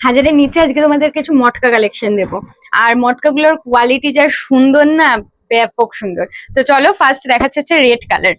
হাজারের নিচে আজকে তোমাদের কিছু মটকা কালেকশন দেবো। আর মটকাগুলোর কোয়ালিটি যা সুন্দর না, ব্যাপক সুন্দর। তো চলো ফার্স্ট দেখাচ্ছে হচ্ছে রেড কালার।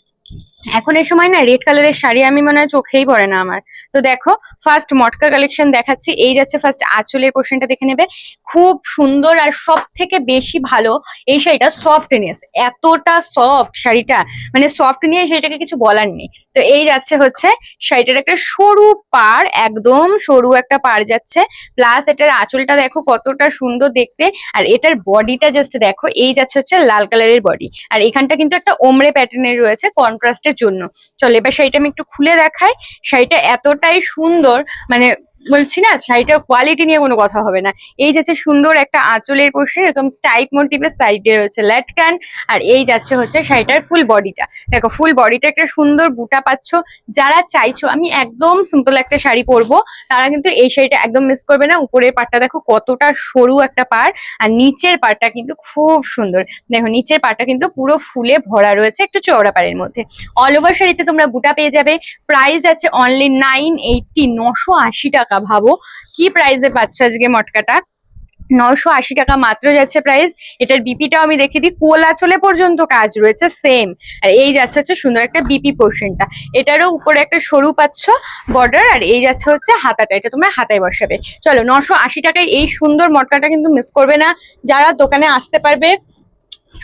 এখন এই সময় না রেড কালারের শাড়ি আমি মনে হয় চোখেই পড়ে না আমার। তো দেখো ফার্স্ট মটকা কালেকশন দেখাচ্ছি। এই যাচ্ছে ফার্স্ট আঁচলের পোর্শনটা দেখে নেবে, খুব সুন্দর। আর সব থেকে বেশি ভালো এই শাড়িটা সফটনেস, এতটা সফট শাড়িটা, মানে সফট নিয়ে শাড়িটাকে কিছু বলার নেই। তো এই যাচ্ছে হচ্ছে শাড়িটার একটা সরু পাড়, একদম সরু একটা পাড় যাচ্ছে, প্লাস এটার আঁচলটা দেখো কতটা সুন্দর দেখতে। আর এটার বডিটা জাস্ট দেখো, এই যাচ্ছে হচ্ছে লাল কালারের বডি, আর এখানটা কিন্তু একটা ওমরে প্যাটার্নের রয়েছে কন্ট্রাস্টের জন্য। চলো এবার শাড়িটা আমি একটু খুলে দেখাই। শাড়িটা এতটাই সুন্দর, মানে বলছি না শাড়িটার কোয়ালিটি নিয়ে কোনো কথা হবে না। এই যাচ্ছে সুন্দর একটা আঁচলের পোর্শন, এরকম স্টাইপ মোটিভের সাইডে রয়েছে ল্যাটকান। আর এই যাচ্ছে হচ্ছে শাড়িটার ফুল বডিটা, দেখো ফুল বডিটা একটা সুন্দর বুটা পাচ্ছ। যারা চাইছো আমি একদম সিম্পল একটা শাড়ি পরবো, তারা কিন্তু এই শাড়িটা একদম মিস করবে না। উপরের পাটটা দেখো কতটা সরু একটা পাড়, আর নিচের পাড়টা কিন্তু খুব সুন্দর। দেখো নিচের পাড়টা কিন্তু পুরো ফুলে ভরা রয়েছে, একটু চওড়া পাড়ের মধ্যে। অল ওভার শাড়িতে তোমরা বুটা পেয়ে যাবে। প্রাইস আছে অনলি 980, 980 টাকা। ভাবো কি প্রাইসে পাচ্ছ আজকে মটকাটা, 980 টাকা মাত্র যাচ্ছে প্রাইস। এটার বিপিটাও আমি দেখে দিই, কোলা চলে পর্যন্ত কাজ রয়েছে সেম। আর এই যাচ্ছে হচ্ছে সুন্দর একটা বিপি পোর্শনটা, এটারও উপরে একটা সরু পাচ্ছ বর্ডার। আর এই যাচ্ছে হচ্ছে হাতাটা, এটা তোমরা হাতায় বসাবে। চলো 980 টাকায় এই সুন্দর মটকাটা কিন্তু মিস করবে না। যারা দোকানে আসতে পারবে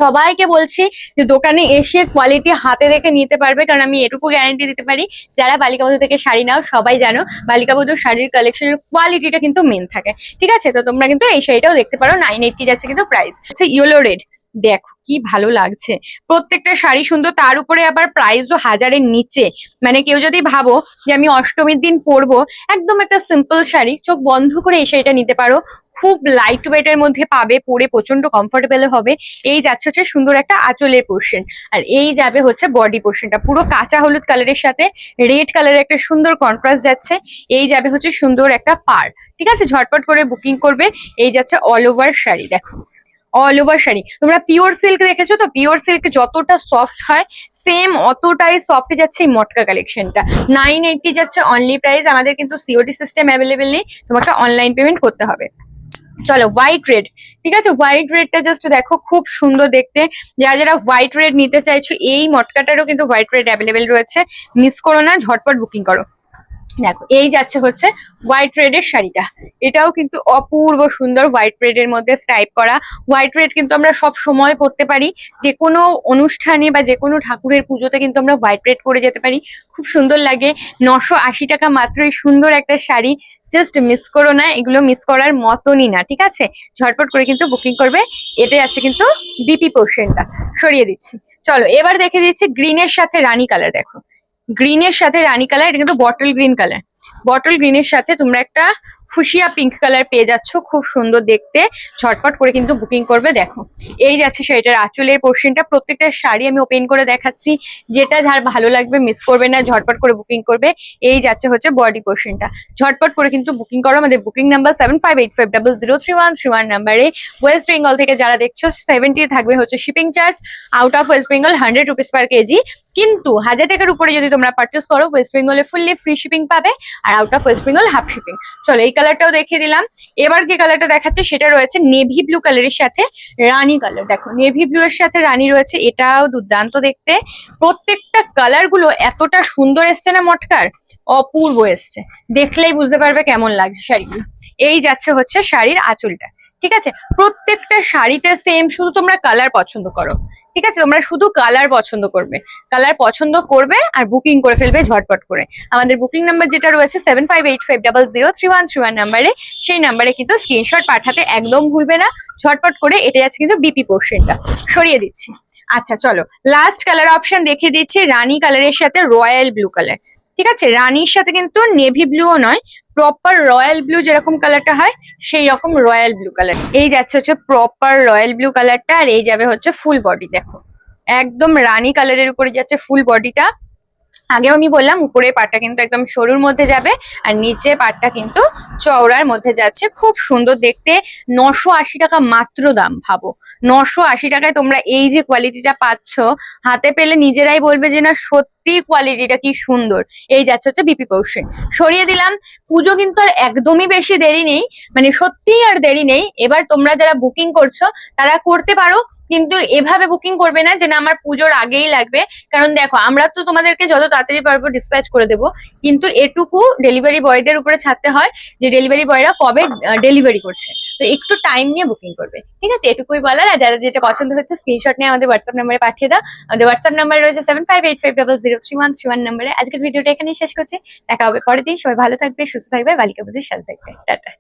সবাইকে বলছি যে দোকানে এসে কোয়ালিটি হাতে রেখে নিতে পারবে, কারণ আমি এটুকু গ্যারান্টি দিতে পারি, যারা বালিকা বধূ থেকে শাড়ি নাও সবাই জানো বালিকা বধূর শাড়ির কালেকশনের কোয়ালিটিটা কিন্তু মেন থাকে। ঠিক আছে, তো তোমরা কিন্তু এই শাড়িটাও দেখতে পারো। 980 যাচ্ছে কিন্তু প্রাইস। আচ্ছা ইয়েলো রেড, দেখো কি ভালো লাগছে, প্রত্যেকটা শাড়ি সুন্দর, তার উপরে আবার প্রাইসও হাজারের নিচে। মানে কেউ যদি ভাবো যে আমি অষ্টমীর দিন পরবো একদম একটা সিম্পল শাড়ি, চোখ বন্ধ করে এই শাড়িটা নিতে পারো। খুব লাইট ওয়েটের মধ্যে পাবে, পরে প্রচন্ড কমফোর্টেবল হবে। এই যাচ্ছে হচ্ছে সুন্দর একটা আঁচলের পোর্শন, আর এই যাবে হচ্ছে বডি পোর্শনটা পুরো কাঁচা হলুদ কালারের সাথে রেড কালারের একটা সুন্দর কন্ট্রাস্ট যাচ্ছে। এই যাবে হচ্ছে সুন্দর একটা পাড়। ঠিক আছে, ঝটপট করে বুকিং করবে। এই যাচ্ছে অল ওভার শাড়ি, দেখো অল ওভার শাড়ি। তোমরা পিওর সিল্ক দেখেছো তো, পিওর সিল্ক যতটা সফট হয় সেম অতটাই সফট যাচ্ছে এই মটকা কালেকশনটা। 980 যাচ্ছে অনলি প্রাইস। আমাদের কিন্তু সিওডি সিস্টেম অ্যাভেলেবেল নেই, তোমাকে অনলাইন পেমেন্ট করতে হবে। চলো হোয়াইট রেড, ঠিক আছে হোয়াইট রেডটা জাস্ট দেখো খুব সুন্দর দেখতে। যারা যারা হোয়াইট রেড নিতে চাইছো এই মটকাটারও কিন্তু হোয়াইট রেড অ্যাভেলেবেল রয়েছে, মিস করো না, ঝটপট বুকিং করো। দেখো এই যাচ্ছে হচ্ছে হোয়াইট রেডের শাড়িটা, এটাও কিন্তু অপূর্ব সুন্দর হোয়াইট রেডের মধ্যে স্টাইপ করা। হোয়াইট রেড কিন্তু আমরা সব সময় পরতে পারি, যে কোনো অনুষ্ঠানে বা যে কোনো ঠাকুরের পুজোতে কিন্তু আমরা হোয়াইট রেড পরে যেতে পারি, খুব সুন্দর লাগে। 980 টাকা মাত্র এই সুন্দর একটা শাড়ি, জাস্ট মিস করো না, এগুলো মিস করার মতনই না। ঠিক আছে, ঝটপট করে কিন্তু বুকিং করবে। এটাই আছে কিন্তু বিপি পোর্শনটা, সরিয়ে দিচ্ছি। চলো এবার দেখে দিচ্ছি গ্রিনের সাথে রানী কালার। দেখো গ্রিনের সাথে রানী কালার, এটা কিন্তু বটল গ্রিন কালার। বটল গ্রিনের সাথে তোমরা একটা ফুসিয়া পিঙ্ক কালার পেয়ে যাচ্ছ, খুব সুন্দর দেখতে। ঝটপট করে কিন্তু বুকিং করবে। দেখো এই যাচ্ছে শাড়িটার আঁচলের পোর্শনটা, প্রত্যেকটা শাড়ি আমি ওপেন করে দেখাচ্ছি, যেটা যার ভালো লাগবে মিস করবে না, ঝটপট করে বুকিং করবে। এই যাচ্ছে হচ্ছে বডি পোর্শনটা, ঝটপট করে কিন্তু বুকিং করো। আমাদের বুকিং নাম্বার 7585003131 নাম্বারে। ওয়েস্ট বেঙ্গল থেকে যারা দেখছো 70 থাকবে হচ্ছে shipping charge, out of West Bengal 100 rupees per KG. কিন্তু 1000 টাকার উপরে যদি তোমরা পারচেস করো ওয়েস্ট বেঙ্গলে ফুললি ফ্রি শিপিং পাবে, আর out of West Bengal half shipping. চলো এই কালারটাও দেখিয়ে দিলাম। এবার যে কালারটা দেখাচ্ছে সেটা রয়েছে নেভি ব্লু কালারের সাথে রানী কালার। দেখো নেভি ব্লু এর সাথে রানী রয়েছে, এটাও দুর্দান্ত দেখতে। প্রত্যেকটা কালার গুলো এতটা সুন্দর এসছে না মটকার, অপূর্ব এসছে, দেখলেই বুঝতে পারবে কেমন লাগছে শাড়িগুলো। এই যাচ্ছে হচ্ছে শাড়ির আঁচলটা। ঠিক আছে, প্রত্যেকটা শাড়িতে সেম, শুধু তোমরা কালার পছন্দ করো। ঠিক আছে, তোমরা শুধু কালার পছন্দ করবে, কালার পছন্দ করবে আর বুকিং করে ফেলবে ঝটপট করে। আমাদের বুকিং নাম্বার যেটা রয়েছে 7585003131 নাম্বারে, সেই নাম্বারে কিন্তু স্ক্রিনশট পাঠাতে একদম ভুলবে না। ঝটপট করে, এটা আছে কিন্তু বিপি পোর্শনটা, সরিয়ে দিচ্ছি। আচ্ছা চলো লাস্ট কালার অপশন দেখিয়ে দিচ্ছি, রানী কালারের সাথে রয়্যাল ব্লু কালার। ঠিক আছে, রানীর সাথে কিন্তু নেভি ব্লুও নয়, প্রপার রয়্যাল ব্লু যেরকম কালারটা হয় সেই রকম রয়্যাল ব্লু কালার। এই যাচ্ছে হচ্ছে প্রপার রয়্যাল ব্লু কালারটা, আর এই যাবে হচ্ছে ফুল বডি। দেখো একদম রানী কালারের উপরে যাচ্ছে ফুল বডিটা। আগেও আমি বললাম উপরের পাটটা কিন্তু একদম সরুর মধ্যে যাবে, আর নিচের পাটটা কিন্তু চওড়ার মধ্যে যাচ্ছে, খুব সুন্দর দেখতে। 980 টাকা মাত্র দাম, ভাবো 980 টাকায় তোমরা এই যে কোয়ালিটিটা পাচ্ছ, হাতে পেলে নিজেরাই বলবে যে না সত্যি কোয়ালিটিটা কি সুন্দর। এই যাচ্ছে হচ্ছে বিপি পোর্শন, সরিয়ে দিলাম। পুজো কিন্তু আর একদমই বেশি দেরি নেই, মানে সত্যিই আর দেরি নেই। এবার তোমরা যারা বুকিং করছো তারা করতে পারো, কিন্তু এভাবে বুকিং করবে না যে না আমার পুজোর আগেই লাগবে। কারণ দেখো আমরা তো তোমাদেরকে যত তাড়াতাড়ি পারবো ডিসপ্যাচ করে দেবো, কিন্তু এটুকু ডেলিভারি বয়দের উপরে ছাড়তে হয় যে ডেলিভারি বয়রা কবে ডেলিভারি করছে। তো একটু টাইম নিয়ে বুকিং করবে, ঠিক আছে? এটুকুই বলার। আর যাদের যেটা পছন্দ হচ্ছে স্ক্রিনশট নিয়ে আমাদের হোয়াটসঅ্যাপ নাম্বারে পাঠিয়ে দাও। আমাদের হোয়াটসঅ্যাপ নাম্বার রয়েছে 7585003131 নাম্বারে। আজকের ভিডিওটা এখানেই শেষ করছি, দেখা হবে পরের দিন। সবাই ভালো থাকবে, সুস্থ থাকবে, বালিকা পুজোর সাথে থাকবে। টাটা।